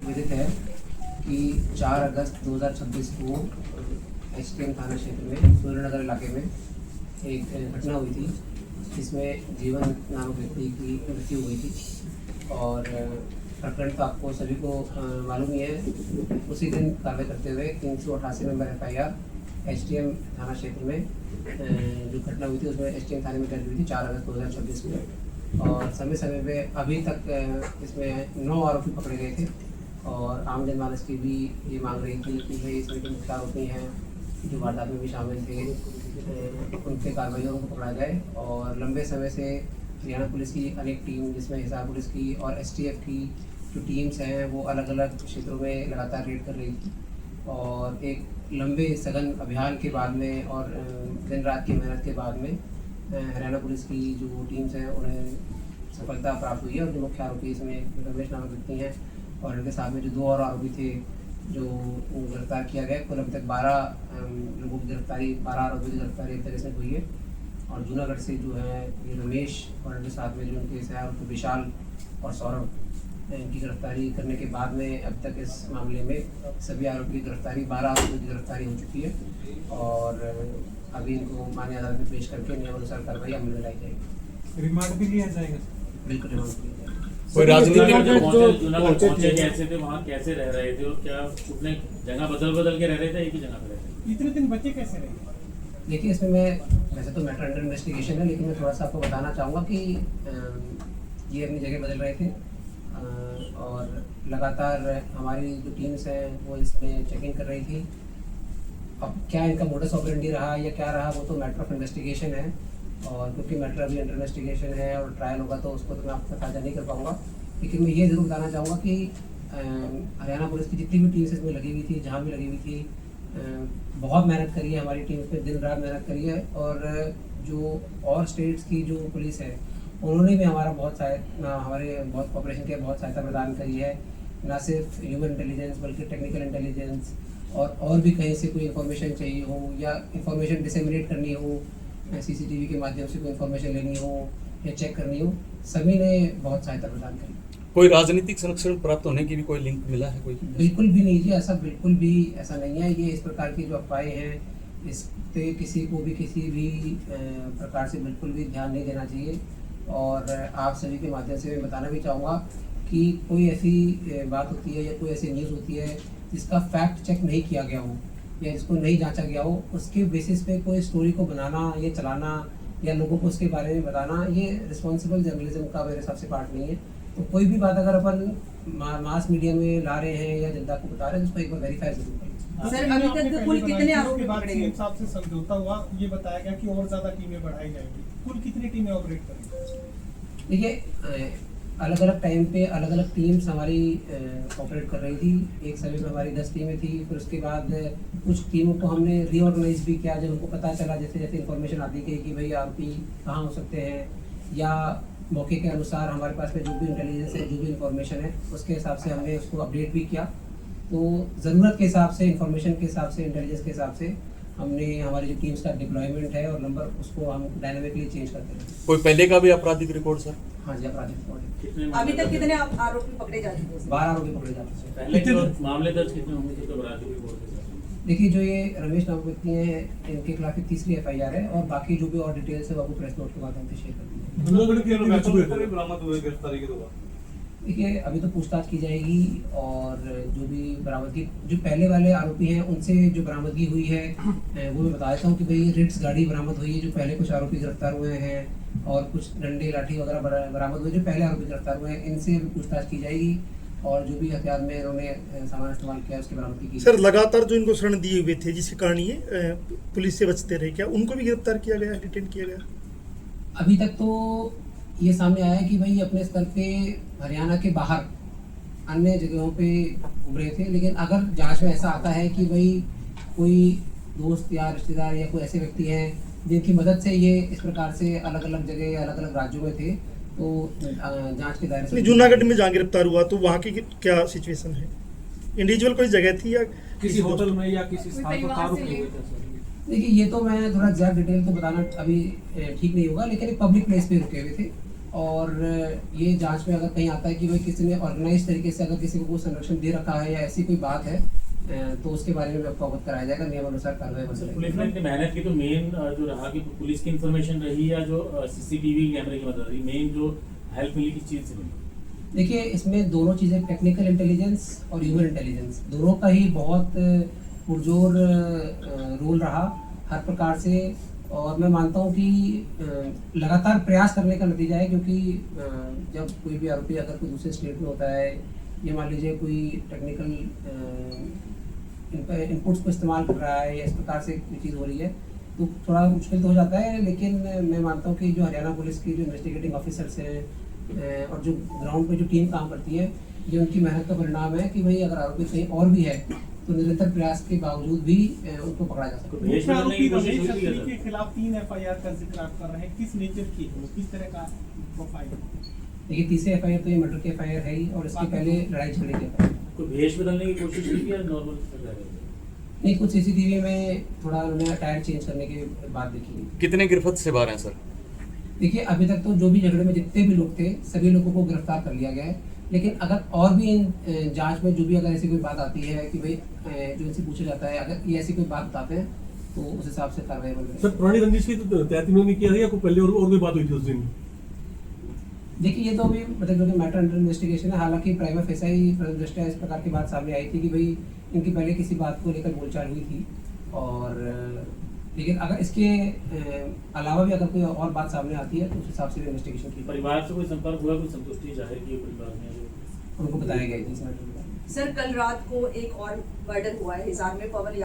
विदित है कि 4 अगस्त 2026 को एसटीएम थाना क्षेत्र में सूर्यनगर इलाके में एक घटना हुई थी जिसमें जीवन नामक व्यक्ति की मृत्यु हुई थी। और प्रकरण तो आपको सभी को मालूम ही है। उसी दिन कार्रवाई करते हुए 388 नंबर FIR एसटीएम थाना क्षेत्र में जो घटना हुई थी उसमें एसटीएम थाने में दर्ज हुई थी 4 अगस्त 2026 में। और समय समय पे अभी तक इसमें 9 आरोपी पकड़े गए थे। और आम जनमानस की भी ये मांग रही थी कि भाई इसमें जो मुख्य आरोपी हैं जो वारदात में भी शामिल थे उनके कार्रवाइयों को पकड़ा जाए। और लंबे समय से हरियाणा पुलिस की अनेक टीम जिसमें हिसार पुलिस की और STF की जो टीम्स हैं वो अलग अलग क्षेत्रों में लगातार रेड कर रही थी। और एक लंबे सघन अभियान के बाद में और दिन रात की मेहनत के बाद में हरियाणा पुलिस की जो टीम्स हैं उन्हें सफलता प्राप्त हुई है। और जो मुख्य आरोपी इसमें रमेश नामक व्यक्ति हैं और उनके साथ में जो 2 और आरोपी थे जो गिरफ्तार किया गया। कुल अभी तक 12 लोगों की गिरफ्तारी 12 आरोपियों की गिरफ्तारी एक तरह से हुई है। और जूनागढ़ से जो है ये रमेश और उनके साथ में जो उनके सहयोगी विशाल और सौरभ इनकी गिरफ्तारी करने के बाद में अब तक इस मामले में सभी आरोपी की गिरफ्तारी 12 आरोपियों की गिरफ्तारी हो चुकी है। और अभी इनको मान्य अदालत में पेश करके नियमानुसार कार्रवाई अमल में लाई जाएगी। रिमांड भी लिया जाएगा? बिल्कुल रिमांड लिया जाएगा। कोई राजनीतिक पहुंचे कैसे थे, वहाँ कैसे रह रहे थे और क्या अपने जगह बदल के रह रहे थे, एक ही जगह पे रहते थे? इतने दिन बच्चे कैसे रहे? देखिए इसमें मैं वैसे तो मैटर अंडर इन्वेस्टिगेशन है लेकिन मैं थोड़ा सा आपको बताना चाहूँगा कि ये अपनी जगह बदल रहे थे। और लगातार हमारी जो टीम्स हैं वो इसमें चेकिंग कर रही थी। अब क्या इनका मोडस ऑपरेंडी रहा या क्या रहा वो तो मैटर ऑफ इन्वेस्टिगेशन है। और क्योंकि मैटर अभी अंडर इन्वेस्टिगेशन है और ट्रायल होगा तो उसको तो मैं आपको साझा नहीं कर पाऊँगा। लेकिन मैं ये ज़रूर बताना चाहूँगा कि हरियाणा पुलिस की जितनी भी टीम्स इसमें लगी हुई थी, जहाँ भी लगी हुई थी, बहुत मेहनत करी है हमारी टीम पे, दिन रात मेहनत करी है। और जो और स्टेट्स की जो पुलिस है उन्होंने भी हमारा हमारे बहुत कॉपरेशन के बहुत सहायता प्रदान करी है। ना सिर्फ ह्यूमन इंटेलिजेंस बल्कि टेक्निकल इंटेलिजेंस और भी कहीं से कोई इन्फॉर्मेशन चाहिए हो या इन्फॉर्मेशन डिसेमिनेट करनी हो, CCTV के माध्यम से कोई इन्फॉर्मेशन लेनी हो या चेक करनी हो, सभी ने बहुत सहायता प्रदान करी। कोई राजनीतिक संरक्षण प्राप्त होने की भी कोई लिंक मिला है? कोई बिल्कुल भी नहीं जी, ऐसा बिल्कुल भी ऐसा नहीं है। ये इस प्रकार की जो अफवाहें हैं इस पे किसी को भी किसी भी प्रकार से बिल्कुल भी ध्यान नहीं देना चाहिए। और आप सभी के माध्यम से मैं बताना भी चाहूँगा कि कोई ऐसी बात होती है या कोई ऐसी न्यूज़ होती है जिसका फैक्ट चेक नहीं किया गया हो या जिसको नहीं जांचा गया हो, उसके बेसिस पे कोई स्टोरी को बनाना या चलाना या लोगों को उसके बारे में बताना, ये रिस्पॉन्सिबल जर्नलिज्म का मेरे हिसाब से पार्ट नहीं है। तो कोई भी बात अगर अपन मास मीडिया में ला रहे हैं या जनता को बता रहे हैं तो उसको एक बार वेरीफाई जरूर करें। सर अभी तक कुल कितने आरोपी पकड़े गए? साहब से समझौता हुआ, ये बताया गया कि और ज्यादा टीमें बढ़ाई जाएंगी। कुल कितनी टीमें ऑपरेट करेंगी? देखिए अलग अलग टाइम पे अलग अलग टीम्स हमारी ऑपरेट कर रही थी। एक समय पे हमारी 10 टीमें थी, फिर उसके बाद कुछ टीमों को हमने रीऑर्गेनाइज भी किया जब हमको पता चला जैसे जैसे इन्फॉर्मेशन आती गई कि भाई आरोपी कहाँ हो सकते हैं, या मौके के अनुसार हमारे पास में जो भी इंटेलिजेंस है, जो भी इन्फॉर्मेशन है उसके हिसाब से हमने उसको अपडेट भी किया। तो ज़रूरत के हिसाब से, इन्फॉर्मेशन के हिसाब से, इंटेलिजेंस के हिसाब से हमने हमारी जो टीम्स का डिप्लॉयमेंट है और नंबर उसको हम डायनामिकली चेंज करते हैं। कोई पहले का भी आपराधिक रिकॉर्ड सर? हाँ जी, आपराधिक रिकॉर्ड अभी तक कितने आरोपी पकड़े जा चुके हैं? 12 आरोपी पकड़े जा चुके हैं। पहले जो मामले दर्ज कितने होंगे जो अपराधी भी बोलते हैं? देखिए जो ये रमेश नामक व्यक्ति हैं इनके खिलाफ 3री FIR है और बाकी जो भी और डिटेल्स है वो आपको प्रेस नोट के माध्यम से शेयर कर दी जाएगी। देखिए अभी तो पूछताछ की जाएगी और जो भी बरामदगी जो पहले वाले आरोपी हैं उनसे जो बरामदगी हुई है वो मैं बता देता हूँ कि भाई रिट्स गाड़ी बरामद हुई है जो पहले कुछ आरोपी गिरफ्तार हुए हैं और कुछ डंडे लाठी वगैरह बरामद हुए जो पहले आरोपी गिरफ्तार हुए हैं, इनसे भी पूछताछ की जाएगी। और जो भी हथियार में इन्होंने सामान इस्तेमाल किया उसकी बरामदगी की। सर लगातार जो इनको शरण दिए हुए थे जिसके कारण ये पुलिस से बचते रहे, क्या उनको भी गिरफ्तार किया गया, डिटेन किया गया? अभी तक तो ये सामने आया है कि भाई अपने स्तर पे हरियाणा के बाहर अन्य जगहों पे घूम रहे थे। लेकिन अगर जांच में ऐसा आता है कि भाई कोई दोस्त या रिश्तेदार या कोई ऐसे व्यक्ति हैं जिनकी मदद से ये इस प्रकार से अलग अलग जगह या अलग अलग राज्यों में थे तो जांच के दायरे से। जूनागढ़ में जहाँ गिरफ्तार हुआ तो वहाँ की क्या सिचुएशन है? इंडिविजुअल कोई जगह थी या किसी होटल में या किसी स्थान पर आरोप हुए थे? देखिए ये तो मैं थोड़ा एग्जैक्ट डिटेल तो बताना अभी ठीक नहीं होगा, लेकिन एक पब्लिक प्लेस पे रुके हुए थे और ये जांच में अगर कहीं आता है कि भाई किसी ने ऑर्गेनाइज तरीके से अगर किसी को कोई संरक्षण दे रखा है या ऐसी कोई बात है तो उसके बारे में आपको अवगत कराया जाएगा, नियम अनुसार कार्रवाई बन सर, जाएगी। पुलिस ने इतनी मेहनत की तो मेन जो रहा कि पुलिस की इंफॉर्मेशन रही या जो सीसीटीवी कैमरे की मदद रही, मेन जो हेल्प मिली किस चीज़ से मिली? देखिए इसमें दोनों चीज़ें, टेक्निकल इंटेलिजेंस और ह्यूमन इंटेलिजेंस, दोनों का ही बहुत पुरजोर रोल रहा हर प्रकार से। और मैं मानता हूँ कि लगातार प्रयास करने का नतीजा है, क्योंकि जब कोई भी आरोपी अगर कोई दूसरे स्टेट में होता है या मान लीजिए कोई टेक्निकल इनपुट्स को इस्तेमाल कर रहा है या इस प्रकार से कोई चीज़ हो रही है तो थोड़ा मुश्किल तो हो जाता है। लेकिन मैं मानता हूँ कि जो हरियाणा पुलिस की जो इन्वेस्टिगेटिंग ऑफिसर्स हैं और जो ग्राउंड पे जो टीम काम करती है, ये उनकी मेहनत का परिणाम है कि भाई अगर आरोपी कहीं और भी है तो निरंतर प्रयास के बावजूद भी उनको पकड़ा जा सकता है। भेष मुख्य बदलने आरोपी की कोशिश रमेश हुई थी छत्री सर? के खिलाफ 3 FIR का जिक्र आप कर रहे हैं, किस नेचर की है वो, किस तरह का प्रोफाइल? देखिए तीसरे FIR तो ये मर्डर के FIR है ही, और इसके पहले लड़ाई झगड़े के FIR। कोई भेष बदलने की कोशिश की या नॉर्मल रह रहे थे? नहीं, कुछ CCTV में थोड़ा उन्होंने अटायर चेंज करने के बाद देखी। कितने गिरफ्त से बाहर हैं सर? देखिए अभी तक तो जो भी झगड़े में जितने भी लोग थे सभी लोगों को गिरफ्तार कर लिया गया है, लेकिन अगर और भी इन जांच में जो भी अगर ऐसी कोई बात आती है कि भाई जो इनसे पूछा जाता है अगर ये ऐसी कोई बात बताते हैं तो उस हिसाब से कार्रवाई बन रही सर है। पुरानी रंजिश की तो तहत इन्होंने किया था या कोई पहले और कोई बात हुई थी उस दिन? देखिए ये तो अभी मतलब जो कि मैटर अंडर इन्वेस्टिगेशन है, हालांकि प्राइमा फेसा ही प्रथम दृष्टया इस प्रकार की बात सामने आई थी कि भाई इनकी पहले किसी बात को लेकर बोलचाल हुई थी। और लेकिन अगर इसके अलावा भी अगर कोई और बात सामने आती है तो उस हिसाब से भी इन्वेस्टिगेशन की परिवार से कोई संपर्क हुआ, कोई संतुष्टि जाहिर की है परिवार ने? उनको बताया गया है इस मैटर में। सर कल रात को एक और मर्डर हुआ है हिसार में, पवन